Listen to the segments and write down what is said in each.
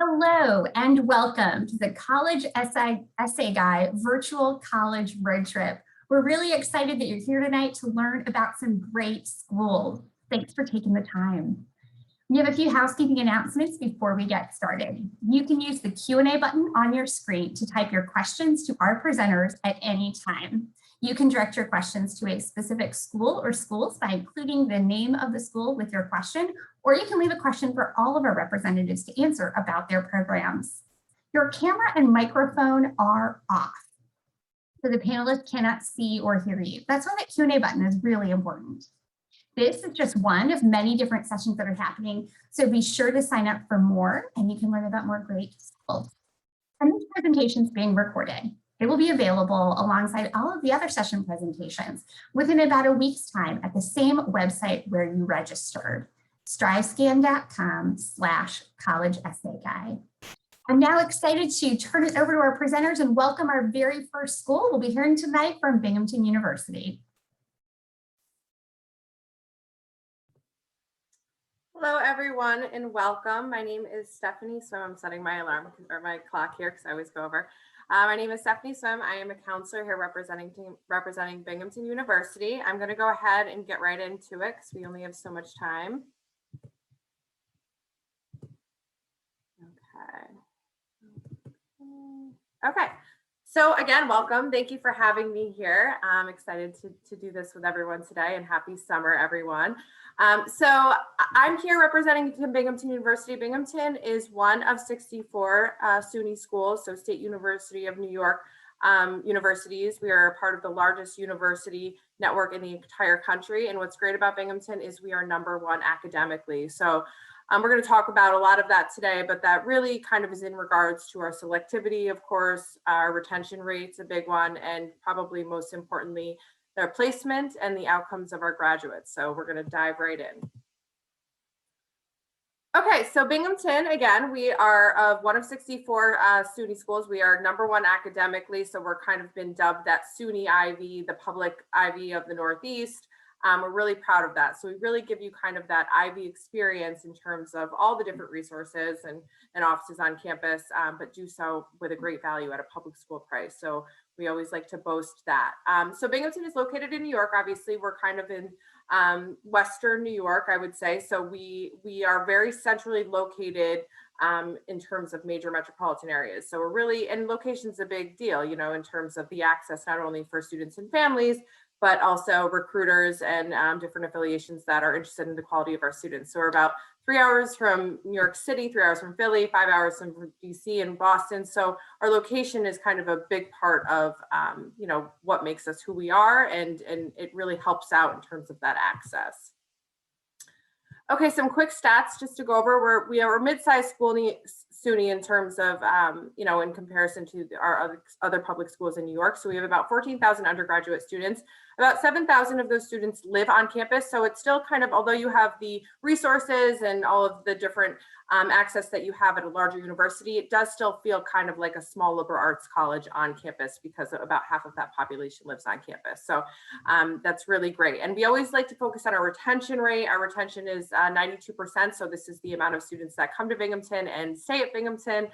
Hello and welcome to the College Essay Guy Virtual College Road Trip. We're really excited that you're here tonight to learn about some great schools. Thanks for taking the time. We have a few housekeeping announcements before we get started. You can use the Q&A button on your screen to type your questions to our presenters at any time. You can direct your questions to a specific school or schools by including the name of the school with your question, or you can leave a question for all of our representatives to answer about their programs. Your camera and microphone are off, so the panelists cannot see or hear you. That's why that Q&A button is really important. This is just one of many different sessions that are happening, so be sure to sign up for more and you can learn about more great schools. And this presentation is being recorded. It will be available alongside all of the other session presentations within about a week's time at the same website where you registered, strivescan.com/collegeessayguy. I'm now excited to turn it over to our presenters and welcome our very first school. We'll be hearing tonight from Binghamton University. Hello, everyone, and welcome. My name is Stephanie Swim. I'm setting my alarm or my clock here because I always go over. My name is Stephanie Swim. I am a counselor here representing Binghamton University. I'm going to go ahead and get right into it because we only have so much time. Okay. So again, welcome. Thank you for having me here. I'm excited to do this with everyone today, and happy summer, everyone. So I'm here representing Binghamton University. Binghamton is one of 64 SUNY schools, so State University of New York universities. We are part of the largest university network in the entire country. And what's great about Binghamton is we are #1 academically. So we're going to talk about a lot of that today, but that really kind of is in regards to our selectivity, of course, our retention rate's a big one, and probably most importantly, their placement and the outcomes of our graduates. So we're going to dive right in. Okay, so Binghamton, again, we are one of 64 SUNY schools. We are #1 academically, so we're kind of been dubbed that SUNY Ivy, the public Ivy of the Northeast. We're really proud of that. So we really give you kind of that Ivy experience in terms of all the different resources and offices on campus, but do so with a great value at a public school price. So we always like to boast that. So Binghamton is located in New York. Obviously, we're kind of in Western New York, I would say. So we are very centrally located in terms of major metropolitan areas. So we're really, and location's a big deal, you know, in terms of the access, not only for students and families, but also recruiters and different affiliations that are interested in the quality of our students. So we're about 3 hours from New York City, 3 hours from Philly, 5 hours from DC and Boston. So our location is kind of a big part of, you know, what makes us who we are, and it really helps out in terms of that access. Okay, some quick stats just to go over. We are a mid-sized school SUNY in terms of, you know, in comparison to our other public schools in New York. So we have about 14,000 undergraduate students. About 7,000 of those students live on campus. So it's still kind of, although you have the resources and all of the different access that you have at a larger university, it does still feel kind of like a small liberal arts college on campus because about half of that population lives on campus. So that's really great. And we always like to focus on our retention rate. Our retention is 92%. So this is the amount of students that come to Binghamton and stay at Binghamton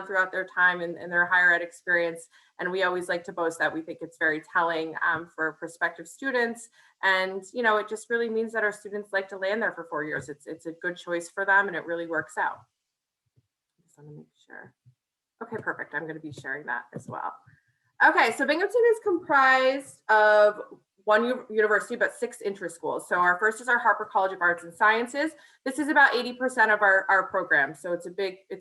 throughout their time and their higher ed experience. And we always like to boast that. We think it's very telling for prospective students. And, you know, it just really means that our students like to land there for 4 years. It's a good choice for them, and it really works out. Just want to make sure. Okay, perfect. I'm going to be sharing that as well. Okay, so Binghamton is comprised of one university, but 6 intra-schools. So our first is our Ramapo College of Arts and Sciences. This is about 80% of our program. So it's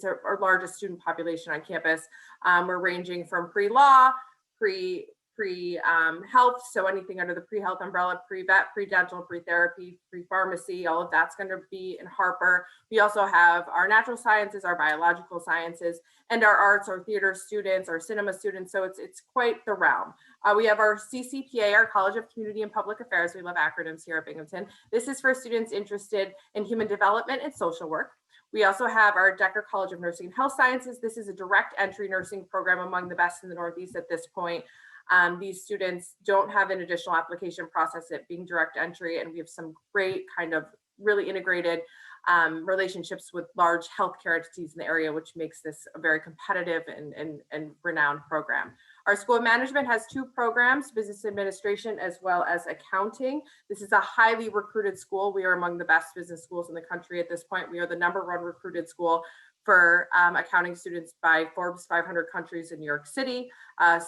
our largest student population on campus. We're ranging from pre-law, pre-health, so anything under the pre-health umbrella, pre-vet, pre-dental, pre-therapy, pre-pharmacy, all of that's going to be in Harper. We also have our natural sciences, our biological sciences, and our arts, our theater students, our cinema students. So it's quite the realm. We have our CCPA, our College of Community and Public Affairs. We love acronyms here at Binghamton. This is for students interested in human development and social work. We also have our Decker College of Nursing and Health Sciences. This is a direct entry nursing program, among the best in the Northeast at this point. These students don't have an additional application process, it being direct entry, and we have some great kind of really integrated relationships with large healthcare entities in the area, which makes this a very competitive and renowned program. Our School of Management has 2 programs, business administration as well as accounting. This is a highly recruited school. We are among the best business schools in the country at this point. We are the #1 recruited school for accounting students by Forbes 500 countries in New York City.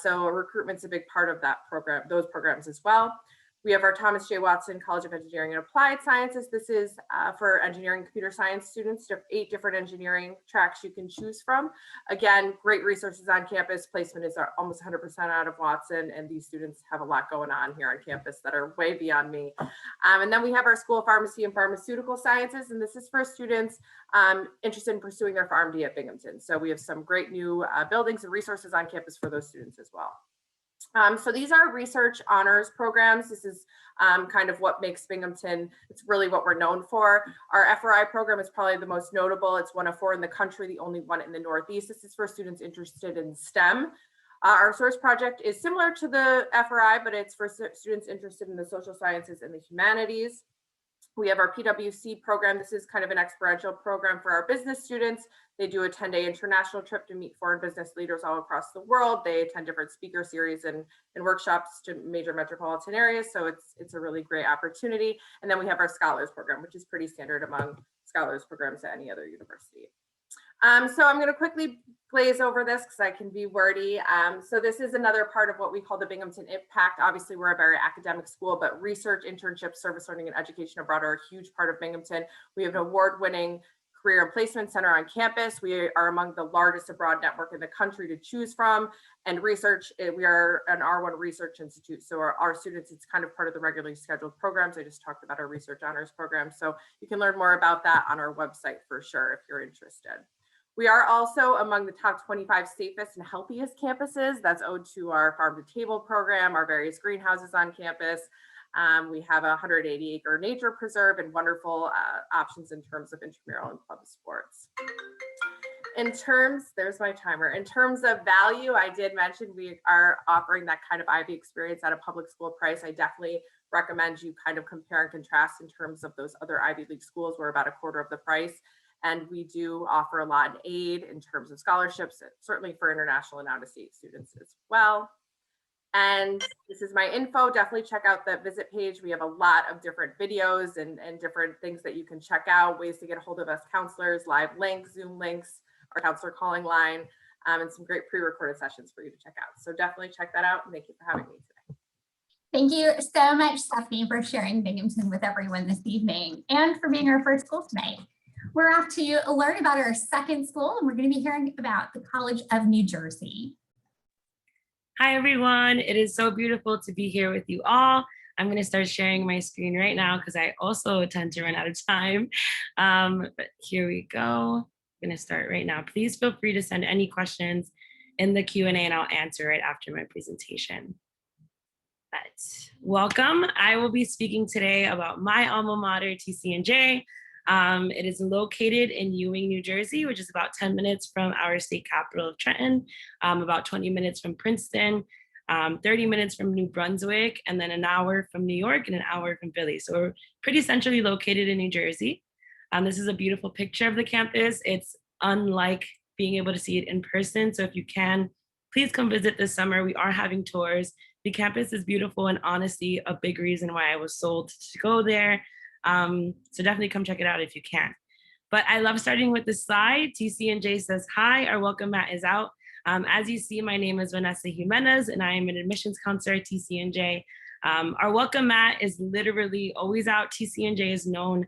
So recruitment's a big part of that program, those programs as well. We have our Thomas J. Watson College of Engineering and Applied Sciences. This is for engineering and computer science students. 8 different engineering tracks you can choose from. Again, great resources on campus. Placement is almost 100% out of Watson, and these students have a lot going on here on campus that are way beyond me. And then we have our School of Pharmacy and Pharmaceutical Sciences, and this is for students interested in pursuing their PharmD at Binghamton. So we have some great new buildings and resources on campus for those students as well. So these are research honors programs. This is kind of what makes Binghamton, it's really what we're known for. Our FRI program is probably the most notable. It's 1 of 4 in the country, the only one in the Northeast. This is for students interested in STEM. Our source project is similar to the FRI, but it's for students interested in the social sciences and the humanities. We have our PWC program. This is kind of an experiential program for our business students. They do a 10-day international trip to meet foreign business leaders all across the world. They attend different speaker series and workshops to major metropolitan areas. So it's a really great opportunity. And then we have our scholars program, which is pretty standard among scholars programs at any other university. So I'm going to quickly glaze over this because I can be wordy. So this is another part of what we call the Binghamton Impact. Obviously, we're a very academic school, but research, internships, service learning, and education abroad are a huge part of Binghamton. We have an award-winning career and placement center on campus. We are among the largest abroad network in the country to choose from. And research, we are an R1 research institute. So our students, it's kind of part of the regularly scheduled programs. I just talked about our research honors program. So you can learn more about that on our website for sure if you're interested. We are also among the top 25 safest and healthiest campuses. That's owed to our farm to table program, our various greenhouses on campus. We have a 180-acre nature preserve and wonderful options in terms of intramural and club sports. In terms, there's my timer. In terms of value, I did mention we are offering that kind of Ivy experience at a public school price. I definitely recommend you kind of compare and contrast in terms of those other Ivy League schools. We're about a quarter of the price. And we do offer a lot in aid in terms of scholarships, certainly for international and out-of-state students as well. And this is my info. Definitely check out the visit page. We have a lot of different videos and different things that you can check out, ways to get a hold of us counselors, live links, Zoom links, our counselor calling line, and some great pre-recorded sessions for you to check out. So definitely check that out. And thank you for having me today. Thank you so much, Stephanie, for sharing Binghamton with everyone this evening and for being our first school tonight. We're off to learn about our second school, and we're going to be hearing about the College of New Jersey. Hi, everyone. It is so beautiful to be here with you all. I'm going to start sharing my screen right now because I also tend to run out of time. But here we go. I'm going to start right now. Please feel free to send any questions in the Q&A and I'll answer right after my presentation. But welcome. I will be speaking today about my alma mater, TCNJ. It is located in Ewing, New Jersey, which is about 10 minutes from our state capital of Trenton, about 20 minutes from Princeton, 30 minutes from New Brunswick, and then an hour from New York and an hour from Philly. So we're pretty centrally located in New Jersey. This is a beautiful picture of the campus. It's unlike being able to see it in person. So if you can, please come visit this summer. We are having tours. The campus is beautiful and honestly a big reason why I was sold to go there. So definitely come check it out if you can. But I love starting with this slide. TCNJ says hi, our welcome mat is out. As you see, my name is Vanessa Jimenez and I am an admissions counselor at TCNJ. Our welcome mat is literally always out. TCNJ is known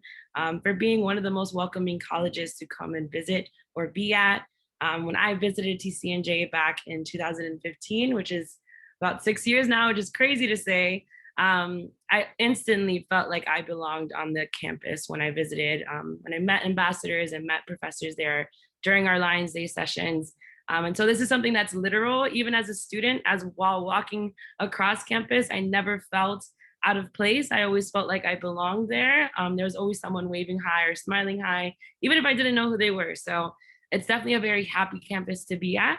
for being one of the most welcoming colleges to come and visit or be at. When I visited TCNJ back in 2015, which is about 6 years now, which is crazy to say, I instantly felt like I belonged on the campus when I visited, when I met ambassadors and met professors there during our Lions Day sessions. And so this is something that's literal. Even as a student, while walking across campus, I never felt out of place. I always felt like I belonged there. There was always someone waving hi or smiling hi, even if I didn't know who they were. So it's definitely a very happy campus to be at.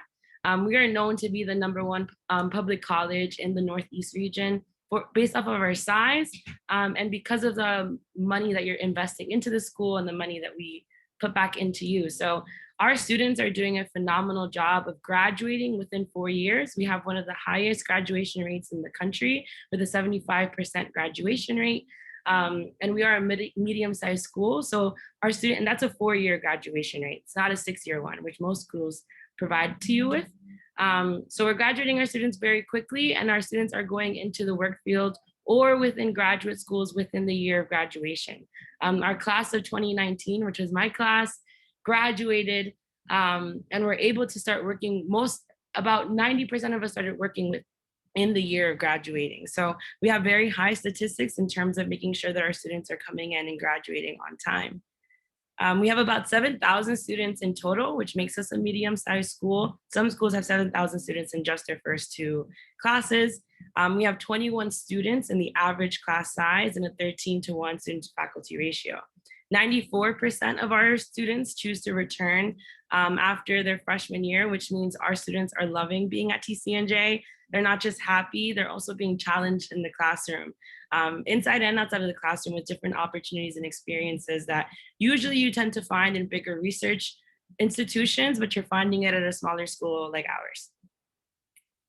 We are known to be the #1 public college in the Northeast region based off of our size, and because of the money that you're investing into the school and the money that we put back into you. So our students are doing a phenomenal job of graduating within 4 years. We have one of the highest graduation rates in the country with a 75% graduation rate. And we are a medium-sized school. So our student, and that's a 4-year graduation rate. It's not a 6-year one, which most schools provide to you with. So we're graduating our students very quickly, and our students are going into the work field or within graduate schools within the year of graduation. Our class of 2019, which was my class, graduated, and we're able to start working. About 90% of us started working in the year of graduating. So we have very high statistics in terms of making sure that our students are coming in and graduating on time. We have about 7,000 students in total, which makes us a medium-sized school. Some schools have 7,000 students in just their first 2 classes. We have 21 students in the average class size and a 13-to-1 student-to-faculty ratio. 94% of our students choose to return after their freshman year, which means our students are loving being at TCNJ. They're not just happy, they're also being challenged in the classroom, inside and outside of the classroom, with different opportunities and experiences that usually you tend to find in bigger research institutions, but you're finding it at a smaller school like ours.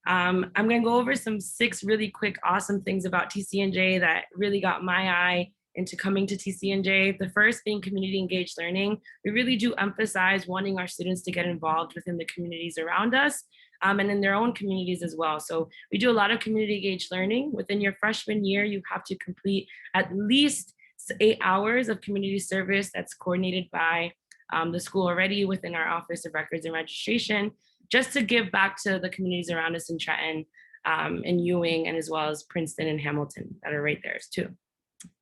I'm going to go over some 6 really quick, awesome things about TCNJ that really got my eye into coming to TCNJ. The first being community engaged learning. We really do emphasize wanting our students to get involved within the communities around us, and in their own communities as well. So we do a lot of community engaged learning. Within your freshman year, you have to complete at least 8 hours of community service that's coordinated by the school already within our Office of Records and Registration, just to give back to the communities around us in Trenton and Ewing, and as well as Princeton and Hamilton that are right there too.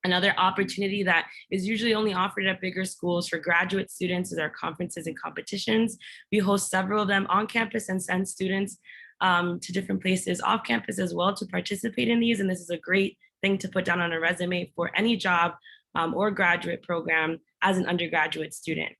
Another opportunity that is usually only offered at bigger schools for graduate students is our conferences and competitions. We host several of them on campus and send students to different places off campus as well to participate in these. And this is a great thing to put down on a resume for any job or graduate program as an undergraduate student.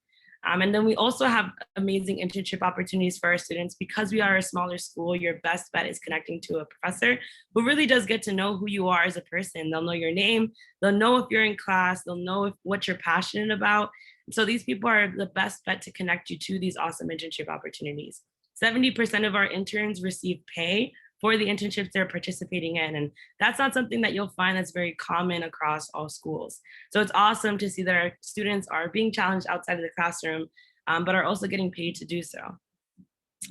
And then we also have amazing internship opportunities for our students. Because we are a smaller school, your best bet is connecting to a professor who really does get to know who you are as a person. They'll know your name, they'll know if you're in class, they'll know what you're passionate about. So these people are the best bet to connect you to these awesome internship opportunities. 70% of our interns receive pay for the internships they're participating in. And that's not something that you'll find that's very common across all schools. So it's awesome to see that our students are being challenged outside of the classroom, but are also getting paid to do so.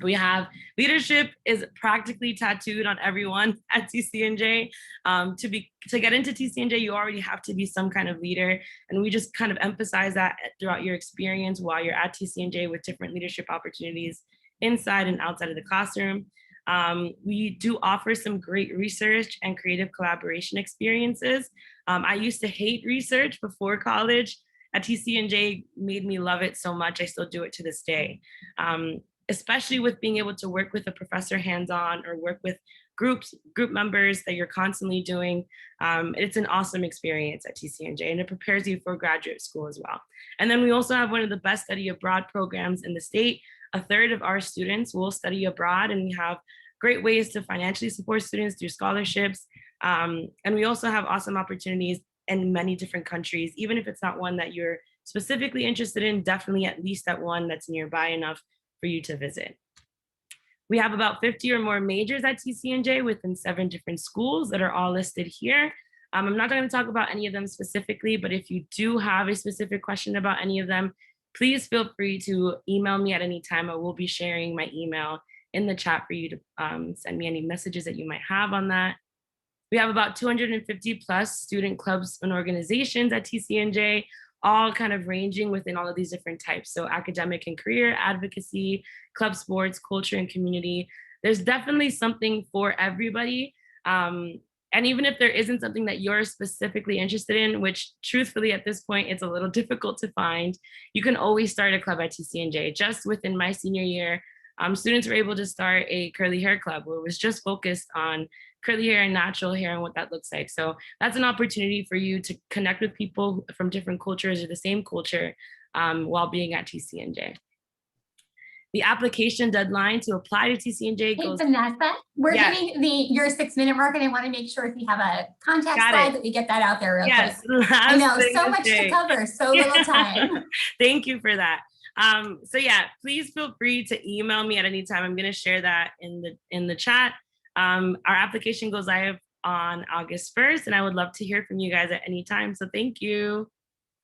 We have leadership is practically tattooed on everyone at TCNJ. To get into TCNJ, you already have to be some kind of leader. And we just kind of emphasize that throughout your experience while you're at TCNJ with different leadership opportunities inside and outside of the classroom. We do offer some great research and creative collaboration experiences. I used to hate research before college. At TCNJ made me love it so much. I still do it to this day, especially with being able to work with a professor hands-on or work with group members that you're constantly doing. It's an awesome experience at TCNJ, and it prepares you for graduate school as well. And then we also have one of the best study abroad programs in the state. 1/3 of our students will study abroad, and we have great ways to financially support students through scholarships. And we also have awesome opportunities in many different countries. Even if it's not one that you're specifically interested in, definitely at least at one that's nearby enough for you to visit. We have about 50 or more majors at TCNJ within 7 different schools that are all listed here. I'm not going to talk about any of them specifically, but if you do have a specific question about any of them, please feel free to email me at any time. I will be sharing my email in the chat for you to send me any messages that you might have on that. We have about 250 plus student clubs and organizations at TCNJ, all kind of ranging within all of these different types. So academic and career, advocacy, club sports, culture and community. There's definitely something for everybody. And even if there isn't something that you're specifically interested in, which truthfully at this point, it's a little difficult to find, you can always start a club at TCNJ. Just within my senior year, students were able to start a curly hair club where it was just focused on curly hair and natural hair and what that looks like. So that's an opportunity for you to connect with people from different cultures or the same culture while being at TCNJ. The application deadline to apply to TCNJ Hey, goes. Vanessa, we're Yes. hitting your 6-minute mark, and I want to make sure if you have a contact Got slide it. that we get that out there real Yes, quick. I last know, thing so to much to say. cover, so little time. Thank you for that. So yeah, please feel free to email me at any time. I'm going to share that in the chat. Our application goes live on August 1st, and I would love to hear from you guys at any time. So thank you.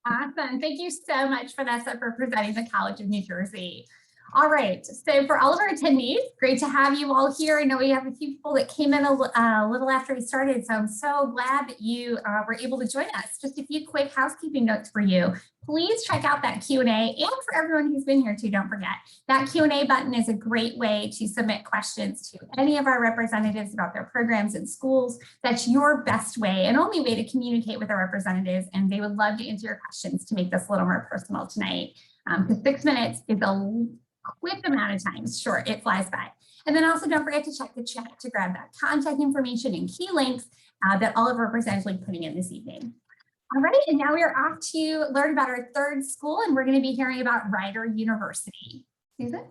Awesome. Thank you so much, Vanessa, for presenting the College of New Jersey. All right, so for all of our attendees, great to have you all here. I know we have a few people that came in a little after we started, so I'm so glad that you were able to join us. Just a few quick housekeeping notes for you. Please check out that Q&A, and for everyone who's been here too, don't forget, that Q&A button is a great way to submit questions to any of our representatives about their programs and schools. That's your best way and only way to communicate with our representatives, and they would love to answer your questions to make this a little more personal tonight. Because 6 minutes is a quick amount of time. Sure, it flies by. And then also don't forget to check the chat to grab that contact information and key links that all of our representatives will be putting in this evening. All right, and now we are off to learn about our third school, and we're going to be hearing about Rider University. Susan?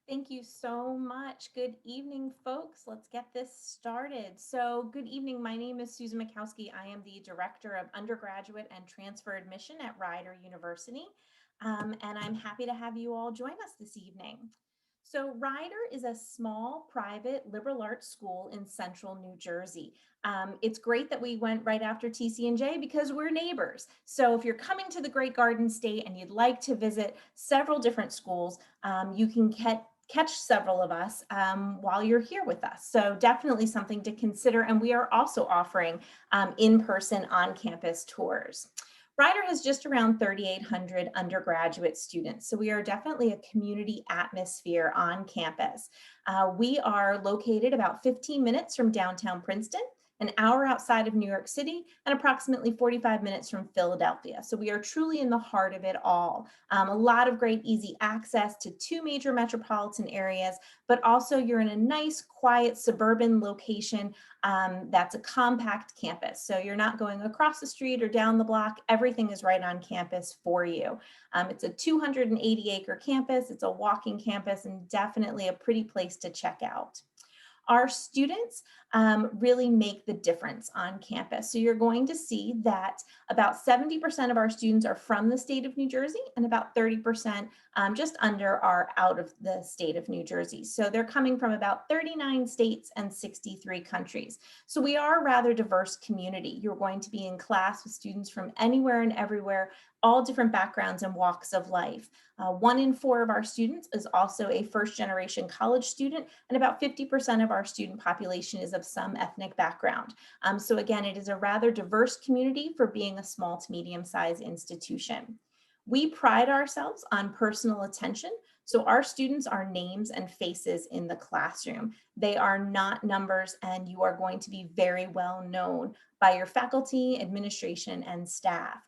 Thank you so much. Good evening, folks. Let's get this started. So good evening. My name is Susan Mikowski. I am the Director of Undergraduate and Transfer Admission at Rider University. And I'm happy to have you all join us this evening. So Rider is a small, private, liberal arts school in central New Jersey. It's great that we went right after TCNJ because we're neighbors. So if you're coming to the Great Garden State and you'd like to visit several different schools, you can catch several of us while you're here with us. So definitely something to consider. And we are also offering in-person on-campus tours. Rider has just around 3,800 undergraduate students. So we are definitely a community atmosphere on campus. We are located about 15 minutes from downtown Princeton, an hour outside of New York City, and approximately 45 minutes from Philadelphia. So we are truly in the heart of it all. A lot of great easy access to 2 major metropolitan areas, but also you're in a nice, quiet suburban location that's a compact campus. So you're not going across the street or down the block. Everything is right on campus for you. It's a 280-acre campus. It's a walking campus and definitely a pretty place to check out. Our students really make the difference on campus. So you're going to see that about 70% of our students are from the state of New Jersey and about 30% just under are out of the state of New Jersey. So they're coming from about 39 states and 63 countries. So we are a rather diverse community. You're going to be in class with students from anywhere and everywhere, all different backgrounds and walks of life. 1 in 4 of our students is also a first-generation college student, and about 50% of our student population is of some ethnic background. So again, it is a rather diverse community for being a small to medium-sized institution. We pride ourselves on personal attention. So our students are names and faces in the classroom. They are not numbers, and you are going to be very well known by your faculty, administration, and staff.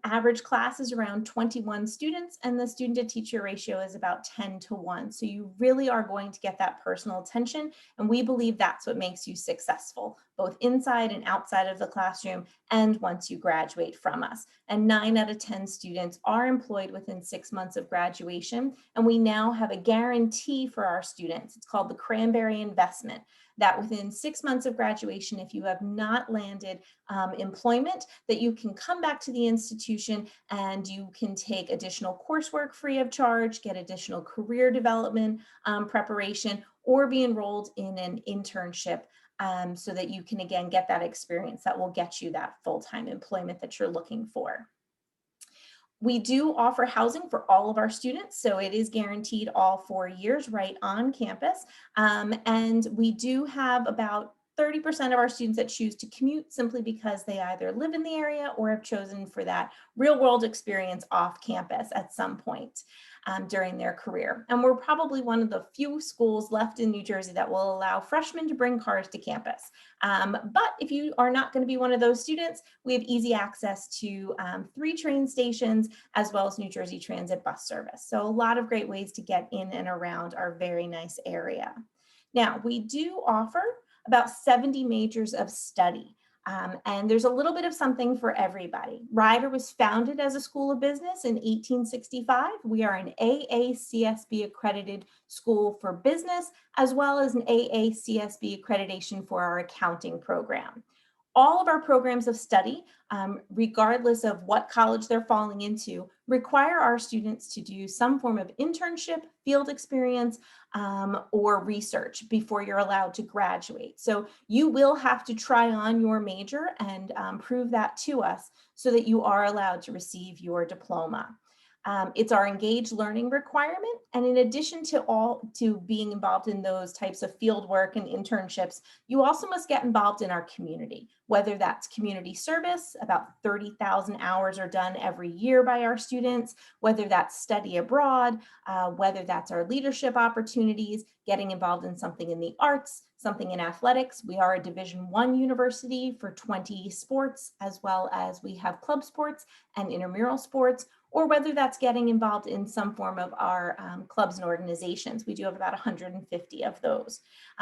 Average class is around 21 students, and the student to teacher ratio is about 10-1. So you really are going to get that personal attention, and we believe that's what makes you successful, both inside and outside of the classroom, and once you graduate from us. And 9 out of 10 students are employed within 6 months of graduation, and we now have a guarantee for our students. It's called the Cranberry Investment, that within 6 months of graduation, if you have not landed employment, that you can come back to the institution and you can take additional coursework free of charge, get additional career development preparation, or be enrolled in an internship so that you can again get that experience that will get you that full-time employment that you're looking for. We do offer housing for all of our students, so it is guaranteed all 4 years right on campus. And we do have about 30% of our students that choose to commute simply because they either live in the area or have chosen for that real world experience off campus at some point during their career. And we're probably one of the few schools left in New Jersey that will allow freshmen to bring cars to campus. But if you are not going to be one of those students, we have easy access to 3 train stations as well as New Jersey Transit bus service. So a lot of great ways to get in and around our very nice area. Now, we do offer about 70 majors of study. And there's a little bit of something for everybody. Rider was founded as a school of business in 1865. We are an AACSB accredited school for business, as well as an AACSB accreditation for our accounting program. All of our programs of study, regardless of what college they're falling into, require our students to do some form of internship, field experience, or research before you're allowed to graduate. So you will have to try on your major and prove that to us so that you are allowed to receive your diploma. It's our engaged learning requirement. And in addition to being involved in those types of field work and internships, you also must get involved in our community, whether that's community service. About 30,000 hours are done every year by our students, whether that's study abroad, whether that's our leadership opportunities, getting involved in something in the arts, something in athletics. We are a Division I university for 20 sports, as well as we have club sports and intramural sports, or whether that's getting involved in some form of our clubs and organizations. We do have about 150 of those.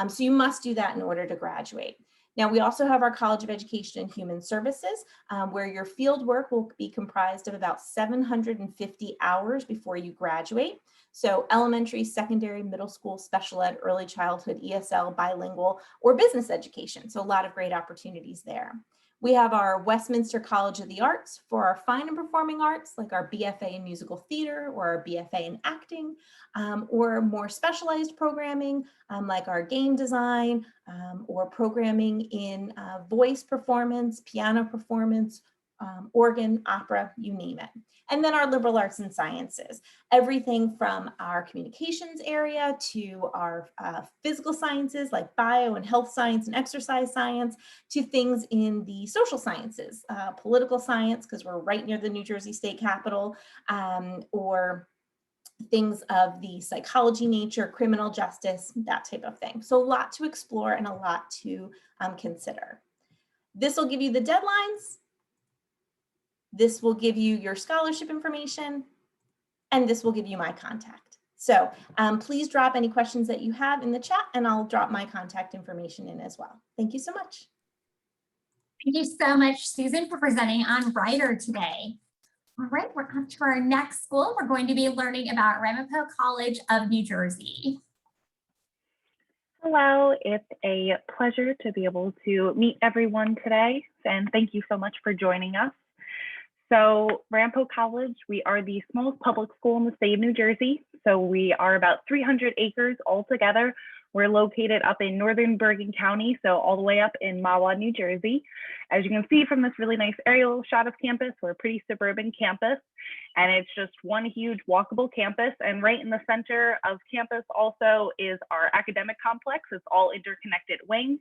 So you must do that in order to graduate. Now, we also have our College of Education and Human Services, where your field work will be comprised of about 750 hours before you graduate. So elementary, secondary, middle school, special ed, early childhood, ESL, bilingual, or business education. So a lot of great opportunities there. We have our Westminster College of the Arts for our fine and performing arts, like our BFA in musical theater or our BFA in acting, or more specialized programming, like our game design, or programming in voice performance, piano performance, organ, opera, you name it. And then our liberal arts and sciences, everything from our communications area to our physical sciences like bio and health science and exercise science, to things in the social sciences, political science, because we're right near the New Jersey State Capitol, or things of the psychology nature, criminal justice, that type of thing. So a lot to explore and a lot to consider. This will give you the deadlines. This will give you your scholarship information, and this will give you my contact. So please drop any questions that you have in the chat, and I'll drop my contact information in as well. Thank you so much. Thank you so much, Susan, for presenting on Rider today. All right, we're on to our next school. We're going to be learning about Ramapo College of New Jersey. Hello, it's a pleasure to be able to meet everyone today, and thank you so much for joining us. So Ramapo College, we are the smallest public school in the state of New Jersey. So we are about 300 acres altogether. We're located up in northern Bergen County, so all the way up in Mahwah, New Jersey. As you can see from this really nice aerial shot of campus, we're a pretty suburban campus, and it's just one huge walkable campus. And right in the center of campus also is our academic complex. It's all interconnected wings,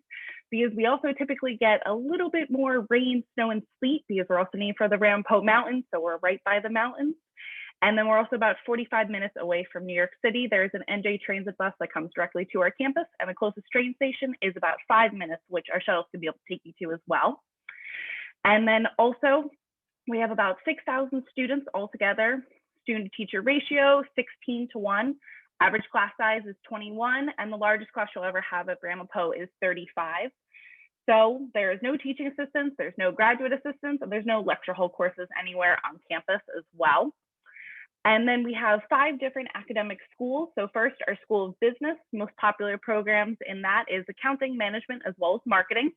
because we also typically get a little bit more rain, snow, and sleet, because we're also named for the Ramapo Mountains, so we're right by the mountains. And then we're also about 45 minutes away from New York City. There's an NJ Transit bus that comes directly to our campus, and the closest train station is about 5 minutes, which our shuttles can be able to take you to as well. And then also, we have about 6,000 students altogether. Student-to-teacher ratio, 16:1. Average class size is 21, and the largest class you'll ever have at Ramapo is 35. So there is no teaching assistants, there's no graduate assistants, and there's no lecture hall courses anywhere on campus as well. And then we have 5 different academic schools. So first, our School of Business. Most popular programs in that is accounting, management, as well as marketing.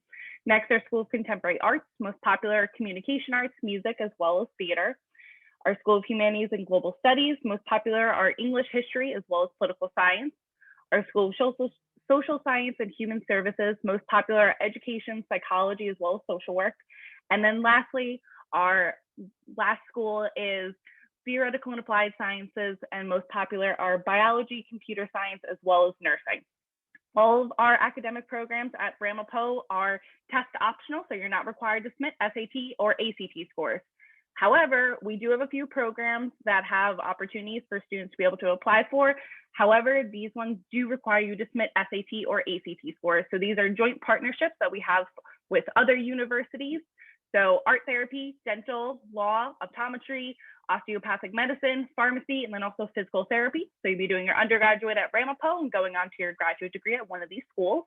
Next, our School of Contemporary Arts. Most popular are arts, music, as well as theater. Our School of Humanities and Global Studies. Most popular are English, history, as well as political science. Our School of Social Science and Human Services. Most popular are education, psychology, as well as social work. And then lastly, our last school is theoretical and applied sciences, and most popular are biology, computer science, as well as nursing. All of our academic programs at Ramapo are test optional, so you're not required to submit SAT or ACT scores. However, we do have a few programs that have opportunities for students to be able to apply for. However, these ones do require you to submit SAT or ACT scores. So these are joint partnerships that we have with other universities. So art therapy, dental, law, optometry, osteopathic medicine, pharmacy, and then also physical therapy. So you'll be doing your undergraduate at Ramapo and going on to your graduate degree at one of these schools.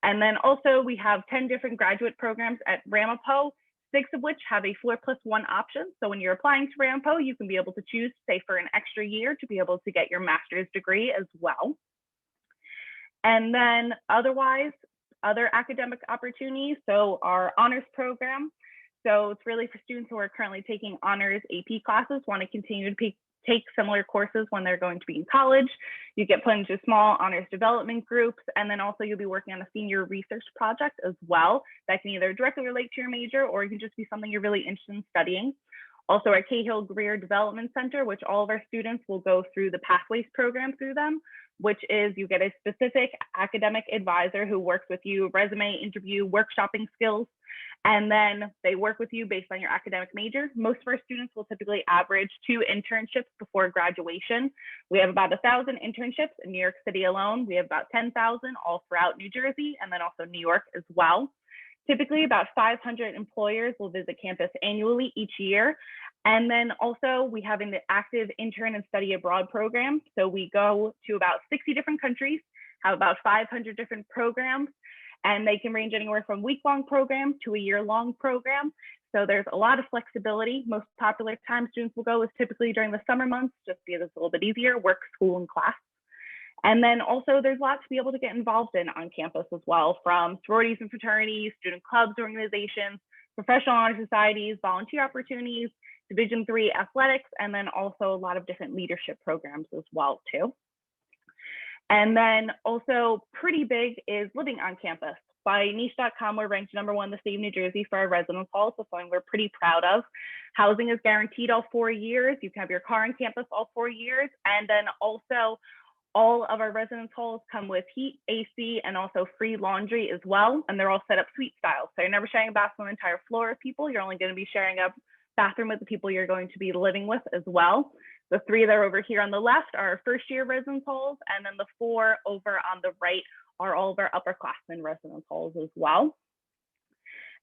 And then also we have 10 different graduate programs at Ramapo, 6 of which have a 4+1 option. So when you're applying to Ramapo, you can be able to choose, say, for an extra year to be able to get your master's degree as well. And then otherwise, other academic opportunities. So our honors program. So it's really for students who are currently taking honors AP classes, want to continue to take similar courses when they're going to be in college. You get put into small honors development groups, and then also you'll be working on a senior research project as well that can either directly relate to your major or it can just be something you're really interested in studying. Also our Cahill Career Development Center, which all of our students will go through the Pathways program through them, which is you get a specific academic advisor who works with you, resume, interview, workshopping skills, and then they work with you based on your academic major. Most of our students will typically average 2 internships before graduation. We have about 1,000 internships in New York City alone. We have about 10,000 all throughout New Jersey and then also New York as well. Typically about 500 employers will visit campus annually each year. And then also we have an active intern and study abroad program. So we go to about 60 different countries, have about 500 different programs, and they can range anywhere from week-long programs to a year-long program. So there's a lot of flexibility. Most popular time students will go is typically during the summer months, just because it's a little bit easier, work, school, and class. And then also there's lots to be able to get involved in on campus as well, from sororities and fraternities, student clubs, organizations, professional honor societies, volunteer opportunities, Division III athletics, and then also a lot of different leadership programs as well too. And then also pretty big is living on campus. By niche.com, we're ranked #1 in the state of New Jersey for our residence halls, so something we're pretty proud of. Housing is guaranteed all 4 years. You can have your car on campus all 4 years. And then also all of our residence halls come with heat, AC, and also free laundry as well. And they're all set up suite style. So you're never sharing a bathroom an entire floor of people. You're only going to be sharing a bathroom with the people you're going to be living with as well. The 3 that are over here on the left are our first-year residence halls, and then the 4 over on the right are all of our upperclassmen residence halls as well.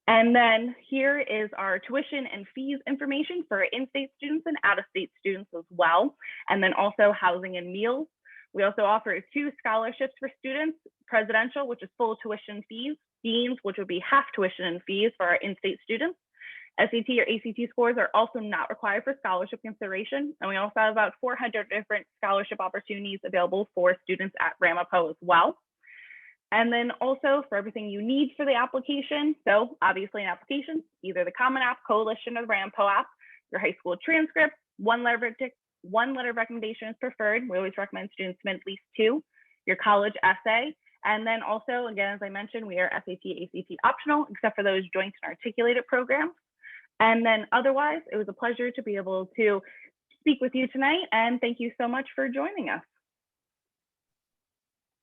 And then here is our tuition and fees information for in-state students and out-of-state students as well, and then also housing and meals. We also offer 2 scholarships for students, presidential, which is full tuition fees, deans, which would be half tuition and fees for our in-state students. SAT or ACT scores are also not required for scholarship consideration. And we also have about 400 different scholarship opportunities available for students at Ramapo as well. And then also for everything you need for the application. So obviously an application, either the Common App, Coalition, or the Ramapo app, your high school transcript, one letter of recommendation is preferred. We always recommend students submit at least 2, your college essay. And then also, again, as I mentioned, we are SAT, ACT optional, except for those joint and articulated programs. And then otherwise, it was a pleasure to be able to speak with you tonight. And thank you so much for joining us.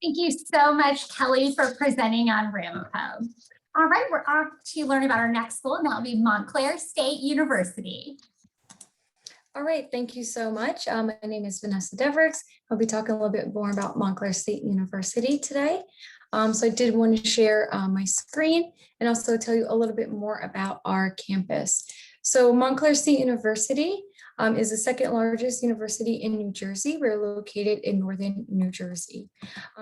Thank you so much, Kelly, for presenting on Ramapo. All right, we're off to learn about our next school, and that will be Montclair State University. All right, thank you so much. My name is Vanessa Devereux. I'll be talking a little bit more about Montclair State University today. So I did want to share my screen and also tell you a little bit more about our campus. So Montclair State University is the 2nd largest university in New Jersey. We're located in northern New Jersey.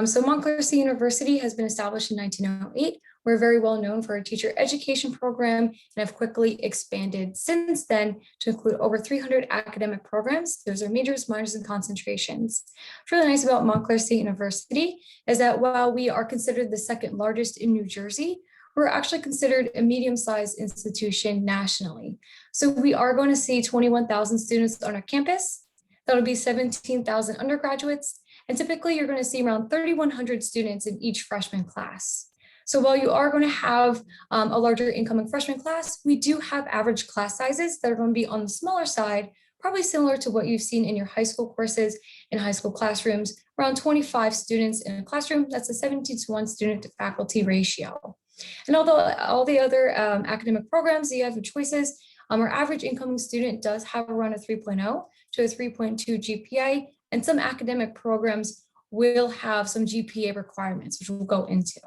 So Montclair State University has been established in 1908. We're very well known for our teacher education program and have quickly expanded since then to include over 300 academic programs. Those are majors, minors, and concentrations. What's really nice about Montclair State University is that while we are considered the 2nd largest in New Jersey, we're actually considered a medium-sized institution nationally. So we are going to see 21,000 students on our campus. That'll be 17,000 undergraduates. And typically you're going to see around 3,100 students in each freshman class. So while you are going to have a larger incoming freshman class, we do have average class sizes that are going to be on the smaller side, probably similar to what you've seen in your high school courses in high school classrooms, around 25 students in a classroom. That's a 17-to-1 student to faculty ratio. And although all the other academic programs, you have your choices, our average incoming student does have around a 3.0 to a 3.2 GPA, and some academic programs will have some GPA requirements, which we'll go into.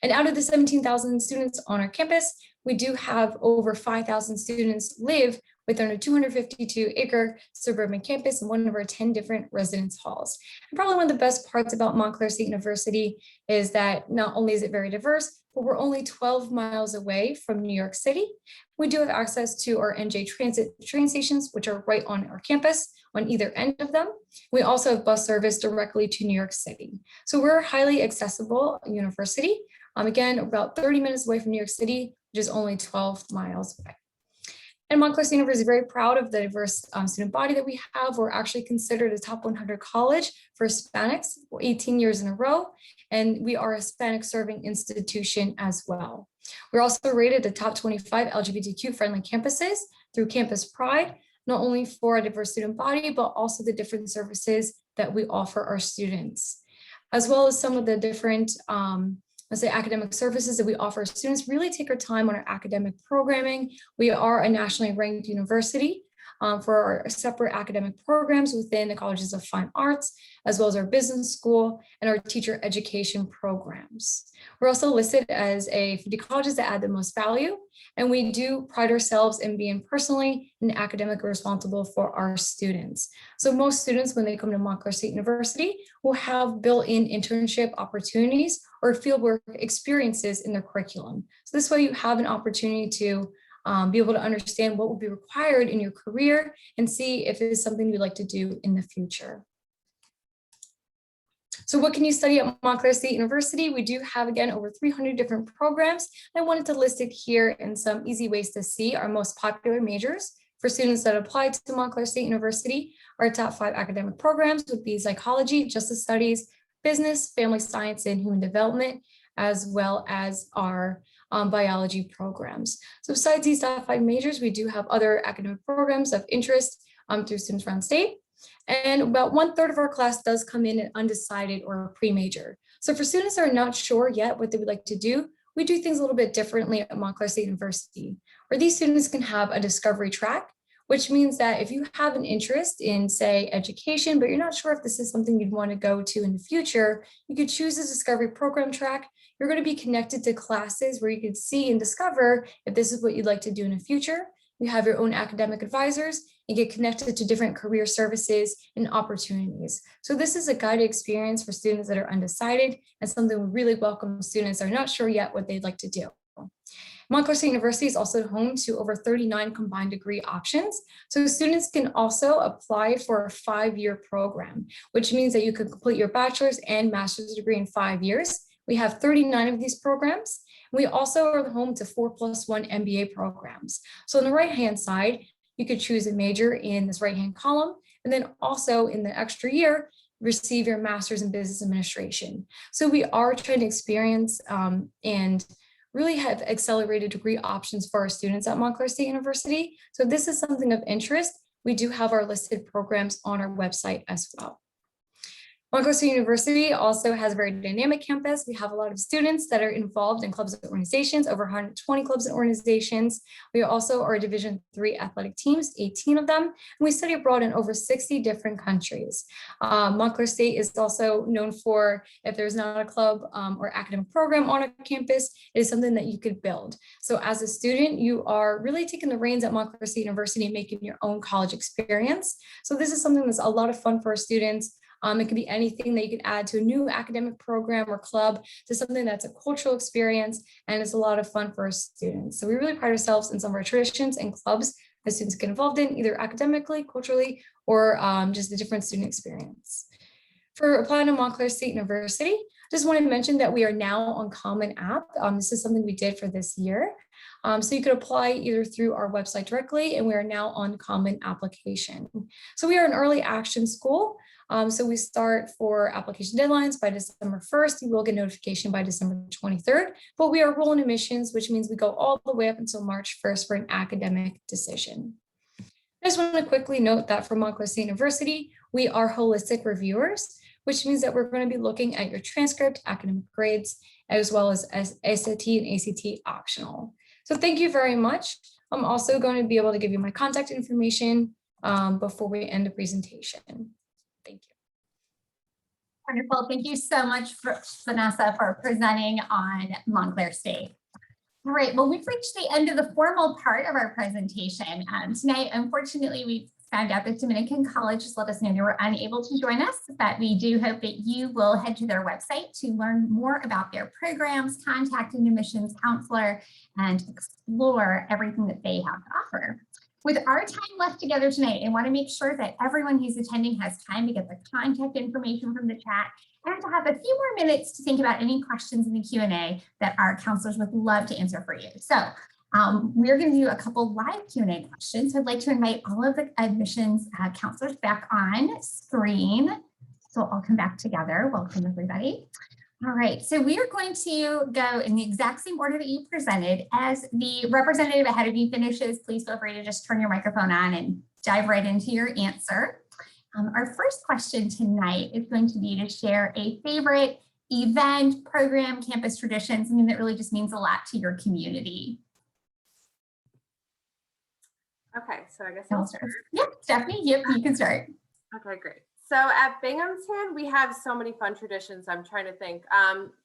And out of the 17,000 students on our campus, we do have over 5,000 students live within a 252-acre suburban campus and one of our 10 different residence halls. And probably one of the best parts about Montclair State University is that not only is it very diverse, but we're only 12 miles away from New York City. We do have access to our NJ Transit train stations, which are right on our campus on either end of them. We also have bus service directly to New York City. So we're a highly accessible university. Again, about 30 minutes away from New York City, which is only 12 miles away. And Montclair State University is very proud of the diverse student body that we have. We're actually considered a top 100 college for Hispanics 18 years in a row. And we are a Hispanic serving institution as well. We're also rated the top 25 LGBTQ friendly campuses through Campus Pride, not only for a diverse student body, but also the different services that we offer our students, as well as some of the different let's say academic services that we offer students. Really take our time on our academic programming. We are a nationally ranked university for our separate academic programs within the Colleges of Fine Arts, as well as our business school and our teacher education programs. We're also listed as the colleges that add the most value, and we do pride ourselves in being personally and academically responsible for our students. So most students, when they come to Montclair State University, will have built-in internship opportunities or fieldwork experiences in their curriculum. So this way you have an opportunity to be able to understand what will be required in your career and see if it is something you'd like to do in the future. So what can you study at Montclair State University? We do have, again, over 300 different programs. I wanted to list it here in some easy ways to see our most popular majors for students that apply to Montclair State University. Our top 5 academic programs would be psychology, justice studies, business, family science, and human development, as well as our biology programs. So besides these top 5 majors, we do have other academic programs of interest through students around state. And about 1/3 of our class does come in an undecided or pre-major. So for students that are not sure yet what they would like to do, we do things a little bit differently at Montclair State University, where these students can have a discovery track, which means that if you have an interest in, say, education, but you're not sure if this is something you'd want to go to in the future, you could choose a discovery program track. You're going to be connected to classes where you could see and discover if this is what you'd like to do in the future. You have your own academic advisors and get connected to different career services and opportunities. So this is a guided experience for students that are undecided and something we really welcome students that are not sure yet what they'd like to do. Montclair State University is also home to over 39 combined degree options. So students can also apply for a 5-year program, which means that you could complete your bachelor's and master's degree in 5 years. We have 39 of these programs. We also are home to 4+1 MBA programs. So on the right-hand side, you could choose a major in this right-hand column, and then also in the extra year, receive your master's in business administration. So we are trying to experience and really have accelerated degree options for our students at Montclair State University. So if this is something of interest, we do have our listed programs on our website as well. Montclair State University also has a very dynamic campus. We have a lot of students that are involved in clubs and organizations, over 120 clubs and organizations. We also are Division III athletic teams, 18 of them, and we study abroad in over 60 different countries. Montclair State is also known for, if there's not a club or academic program on a campus, it is something that you could build. So as a student, you are really taking the reins at Montclair State University and making your own college experience. So this is something that's a lot of fun for our students. It can be anything that you can add to a new academic program or club to something that's a cultural experience, and it's a lot of fun for our students. So we really pride ourselves in some of our traditions and clubs that students get involved in, either academically, culturally, or just a different student experience. For applying to Montclair State University, just want to mention that we are now on Common App. This is something we did for this year. So you could apply either through our website directly, and we are now on Common Application. So we are an early action school. So we start for application deadlines by December 1st. You will get notification by December 23rd, but we are rolling admissions, which means we go all the way up until March 1st for an academic decision. I just want to quickly note that for Montclair State University, we are holistic reviewers, which means that we're going to be looking at your transcript, academic grades, as well as SAT and ACT optional. So thank you very much. I'm also going to be able to give you my contact information before we end the presentation. Thank you. Wonderful. Thank you so much, Vanessa, for presenting on Montclair State. All right, well, we've reached the end of the formal part of our presentation. Tonight, unfortunately, we found out that Dominican College just let us know they were unable to join us, but we do hope that you will head to their website to learn more about their programs, contact an admissions counselor, and explore everything that they have to offer. With our time left together tonight, I want to make sure that everyone who's attending has time to get the contact information from the chat and to have a few more minutes to think about any questions in the Q&A that our counselors would love to answer for you. So we're going to do a couple live Q&A questions. I'd like to invite all of the admissions counselors back on screen. So I'll come back together. Welcome, everybody. All right, so we are going to go in the exact same order that you presented. As the representative ahead of you finishes, please feel free to just turn your microphone on and dive right into your answer. Our first question tonight is going to be to share a favorite event, program, campus tradition, something that really just means a lot to your community. Okay, so I guess I'll start. Yep, Stephanie, yep, you can start. Okay, great. So at Binghamton, we have so many fun traditions. I'm trying to think.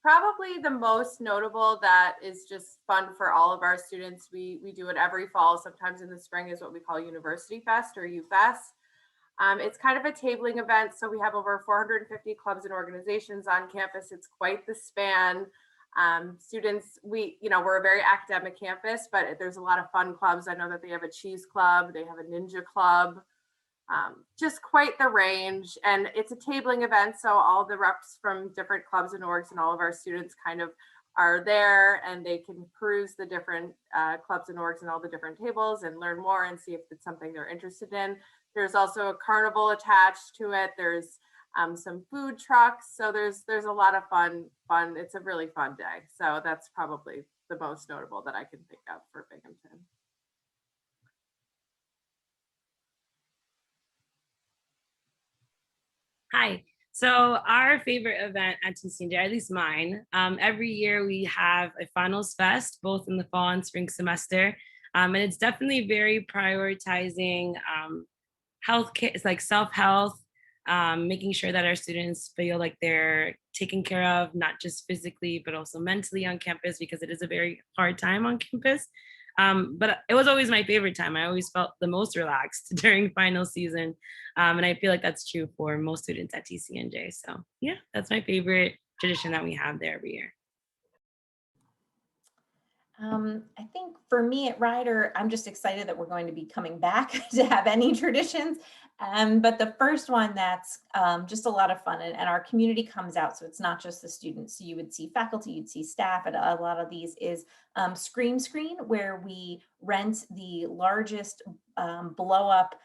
Probably the most notable that is just fun for all of our students. We do it every fall. Sometimes in the spring is what we call University Fest or U-Fest. It's kind of a tabling event. So we have over 450 clubs and organizations on campus. It's quite the span. Students, we're a very academic campus, but there's a lot of fun clubs. I know that they have a cheese club, they have a ninja club, just quite the range. And it's a tabling event. So all the reps from different clubs and orgs and all of our students kind of are there, and they can peruse the different clubs and orgs and all the different tables and learn more and see if it's something they're interested in. There's also a carnival attached to it. There's some food trucks. So there's a lot of fun. It's a really fun day. So that's probably the most notable that I can think of for Binghamton. Hi. So our favorite event at TCNJ, at least mine, every year we have a finals fest, both in the fall and spring semester. And it's definitely very prioritizing health care, it's like self-health, making sure that our students feel like they're taken care of, not just physically, but also mentally on campus, because it is a very hard time on campus. But it was always my favorite time. I always felt the most relaxed during final season. And I feel like that's true for most students at TCNJ. So yeah, that's my favorite tradition that we have there every year. I think for me at Rider, I'm just excited that we're going to be coming back to have any traditions. But the first one that's just a lot of fun, and our community comes out. So it's not just the students. So you would see faculty, you'd see staff, and a lot of these is Screen, where we rent the largest blow up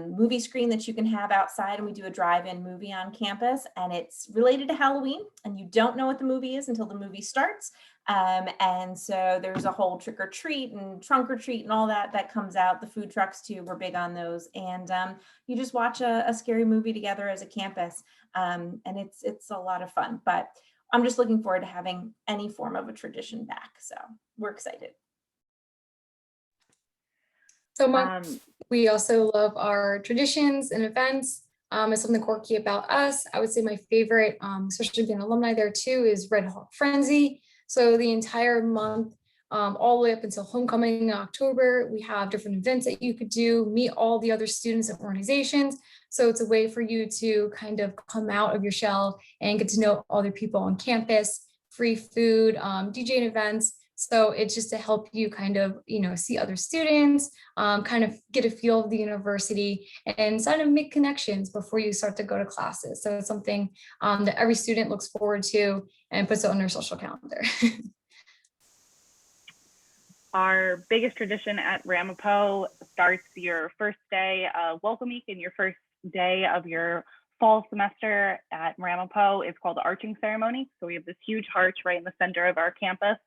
movie screen that you can have outside, and we do a drive-in movie on campus, and it's related to Halloween, and you don't know what the movie is until the movie starts. And so there's a whole trick or treat and trunk or treat and all that comes out. The food trucks too, we're big on those. And you just watch a scary movie together as a campus. And it's a lot of fun, but I'm just looking forward to having any form of a tradition back. So we're excited. So we also love our traditions and events. It's something quirky about us. I would say my favorite, especially being an alumni there too, is Red Hawk Frenzy. So the entire month, all the way up until homecoming in October, we have different events that you could do, meet all the other students and organizations. So it's a way for you to kind of come out of your shell and get to know other people on campus, free food, DJ events. So it's just to help you kind of, see other students, kind of get a feel of the university and kind of make connections before you start to go to classes. So it's something that every student looks forward to and puts it on their social calendar. Our biggest tradition at Ramapo starts your first day of welcome week and your first day of your fall semester at Ramapo. It's called the arching ceremony. So we have this huge arch right in the center of our campus.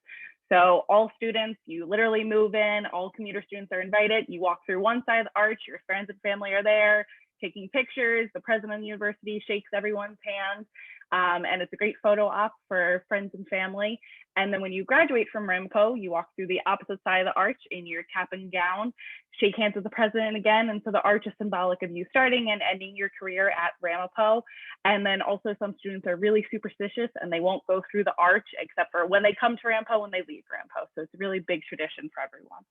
So all students, you literally move in, all commuter students are invited. You walk through one side of the arch, your friends and family are there. taking pictures. The president of the university shakes everyone's hand. And it's a great photo op for friends and family. And then when you graduate from Ramapo, you walk through the opposite side of the arch in your cap and gown, shake hands with the president again. And so the arch is symbolic of you starting and ending your career at Ramapo. And then also some students are really superstitious and they won't go through the arch except for when they come to Ramapo and they leave Ramapo. So it's a really big tradition for everyone.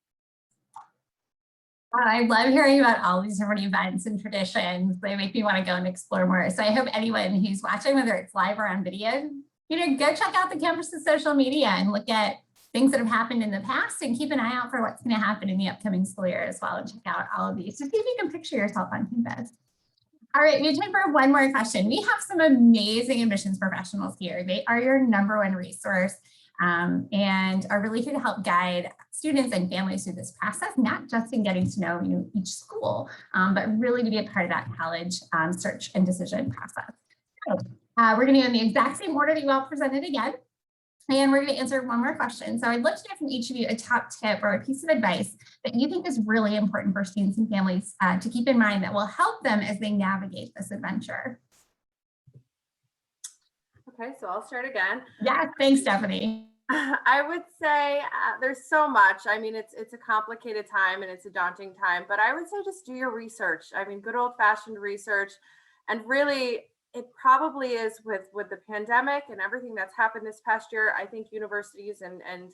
I love hearing about all these different events and traditions. They make me want to go and explore more. So I hope anyone who's watching, whether it's live or on video, go check out the campus's social media and look at things that have happened in the past and keep an eye out for what's going to happen in the upcoming school year as well, and check out all of these to see if you can picture yourself on campus. All right, we have time for one more question. We have some amazing admissions professionals here. They are your #1 resource and are really here to help guide students and families through this process, not just in getting to know each school, but really to be a part of that college search and decision process. So, we're going to go in the exact same order that you all presented again. And we're going to answer one more question. So I'd love to know from each of you a top tip or a piece of advice that you think is really important for students and families to keep in mind that will help them as they navigate this adventure. Okay, so I'll start again. Yeah, thanks, Stephanie. I would say there's so much. I mean, it's a complicated time and it's a daunting time, but I would say just do your research. I mean, good old fashioned research. And really, it probably is with the pandemic and everything that's happened this past year. I think universities and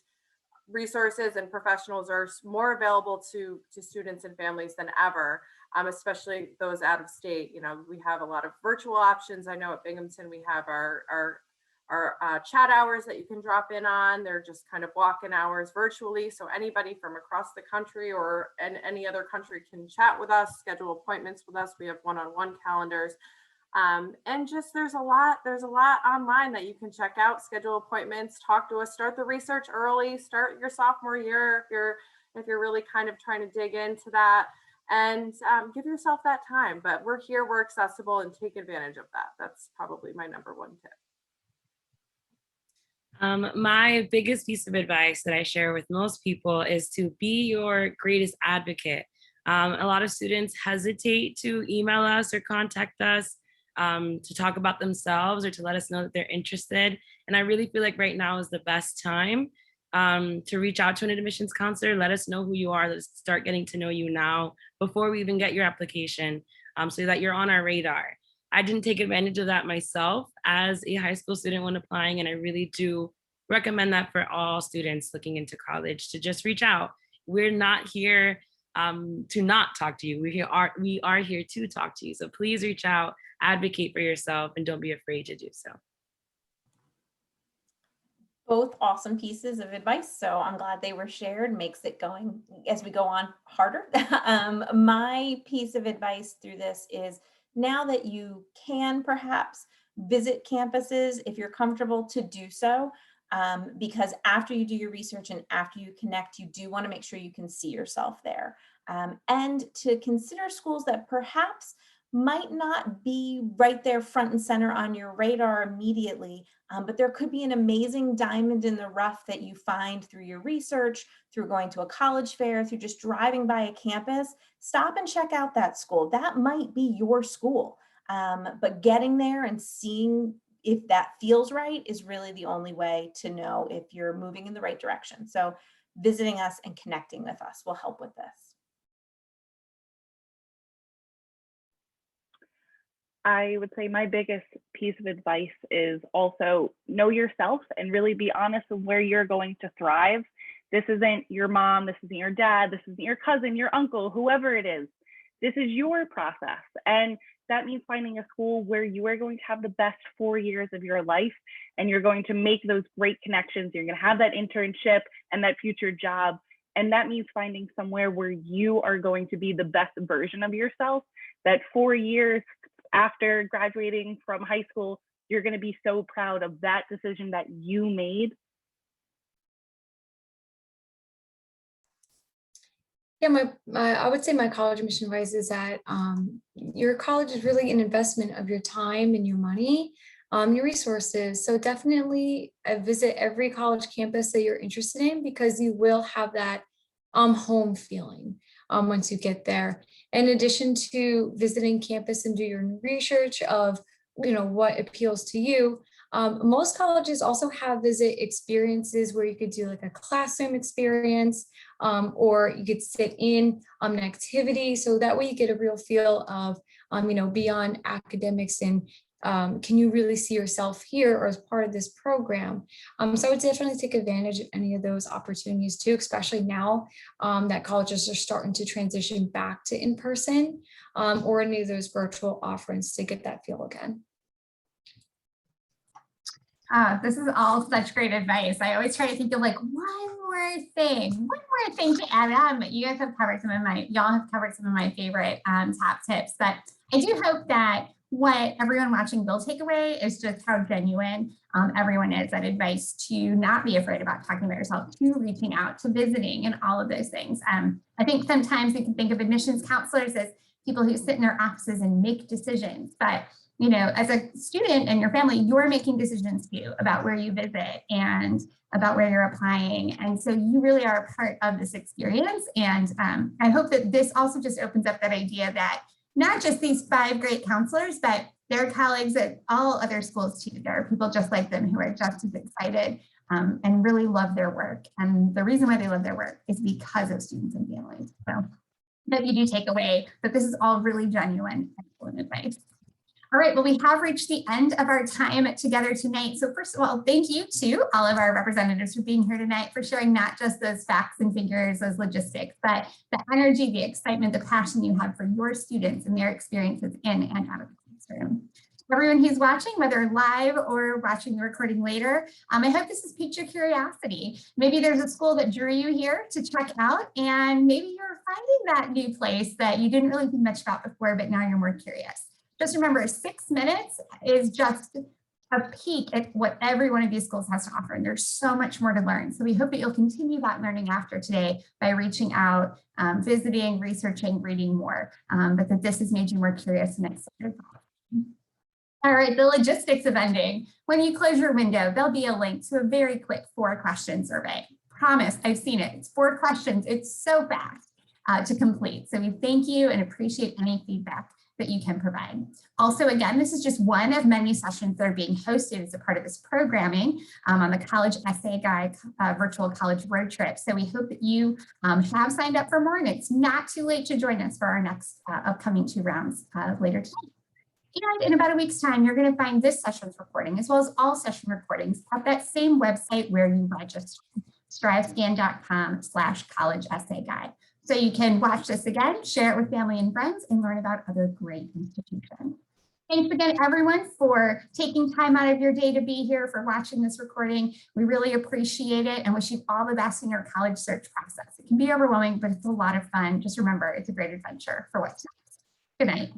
resources and professionals are more available to students and families than ever, especially those out of state. We have a lot of virtual options. I know at Binghamton we have our chat hours that you can drop in on. They're just kind of walk-in hours virtually. So anybody from across the country or any other country can chat with us, schedule appointments with us. We have one-on-one calendars. And just there's a lot online that you can check out, schedule appointments, talk to us, start the research early, start your sophomore year if you're really kind of trying to dig into that, and give yourself that time. But we're here, we're accessible, and take advantage of that. That's probably my #1 tip. My biggest piece of advice that I share with most people is to be your greatest advocate. A lot of students hesitate to email us or contact us to talk about themselves or to let us know that they're interested. And I really feel like right now is the best time to reach out to an admissions counselor. Let us know who you are. Let's start getting to know you now before we even get your application, so that you're on our radar. I didn't take advantage of that myself as a high school student when applying, and I really do recommend that for all students looking into college to just reach out. We're not here to not talk to you. We are here to talk to you. So please reach out, advocate for yourself, and don't be afraid to do so. Both awesome pieces of advice. So I'm glad they were shared, makes it going as we go on harder. My piece of advice through this is, now that you can perhaps visit campuses, if you're comfortable to do so, because after you do your research and after you connect, you do want to make sure you can see yourself there, and to consider schools that perhaps might not be right there front and center on your radar immediately, but there could be an amazing diamond in the rough that you find through your research, through going to a college fair, through just driving by a campus. Stop and check out that school. That might be your school, but getting there and seeing if that feels right is really the only way to know if you're moving in the right direction. So visiting us and connecting with us will help with this. I would say my biggest piece of advice is also know yourself and really be honest with where you're going to thrive. This isn't your mom, this isn't your dad, this isn't your cousin, your uncle, whoever it is. This is your process. And that means finding a school where you are going to have the best 4 years of your life, and you're going to make those great connections. You're going to have that internship and that future job. And that means finding somewhere where you are going to be the best version of yourself. That 4 years after graduating from high school, you're going to be so proud of that decision that you made. Yeah, I would say my college admission advice is that your college is really an investment of your time and your money, your resources. So definitely visit every college campus that you're interested in, because you will have that home feeling once you get there. In addition to visiting campus and do your research of, what appeals to you, most colleges also have visit experiences where you could do like a classroom experience, or you could sit in an activity. So that way you get a real feel of, beyond academics and can you really see yourself here or as part of this program? So I would definitely take advantage of any of those opportunities too, especially now that colleges are starting to transition back to in-person or any of those virtual offerings to get that feel again. This is all such great advice. I always try to think of like one more thing to add on, but you guys have covered y'all have covered some of my favorite top tips. But I do hope that what everyone watching will take away is just how genuine everyone is, that advice to not be afraid about talking about yourself, to reaching out, to visiting, and all of those things. I think sometimes we can think of admissions counselors as people who sit in their offices and make decisions, but as a student and your family, you're making decisions too about where you visit and about where you're applying. And so you really are a part of this experience. And I hope that this also just opens up that idea that not just these 5 great counselors, but their colleagues at all other schools too. There are people just like them who are just as excited and really love their work. And the reason why they love their work is because of students and families. So that you do take away that this is all really genuine, excellent advice. All right, well, we have reached the end of our time together tonight. So first of all, thank you to all of our representatives for being here tonight, for sharing not just those facts and figures, those logistics, but the energy, the excitement, the passion you have for your students and their experiences in and out of the classroom. Everyone who's watching, whether live or watching the recording later, I hope this has piqued your curiosity. Maybe there's a school that drew you here to check out, and maybe you're finding that new place that you didn't really think much about before, but now you're more curious. Just remember, 6 minutes is just a peek at what every one of these schools has to offer, and there's so much more to learn. So we hope that you'll continue that learning after today by reaching out, visiting, researching, reading more, but that this has made you more curious and excited. All right, the logistics of ending. When you close your window, there'll be a link to a very quick 4-question survey. Promise, I've seen it. It's 4 questions. It's so fast to complete. So we thank you and appreciate any feedback that you can provide. Also, again, this is just one of many sessions that are being hosted as a part of this programming on the College Essay Guide virtual college road trip. So we hope that you have signed up for more, and it's not too late to join us for our next upcoming 2 rounds later today. And in about a week's time, you're going to find this session's recording, as well as all session recordings, at that same website where you registered, strivescan.com/college essay guide. So you can watch this again, share it with family and friends, and learn about other great institutions. Thanks again, everyone, for taking time out of your day to be here, for watching this recording. We really appreciate it and wish you all the best in your college search process. It can be overwhelming, but it's a lot of fun. Just remember, it's a great adventure for what's next. Good night.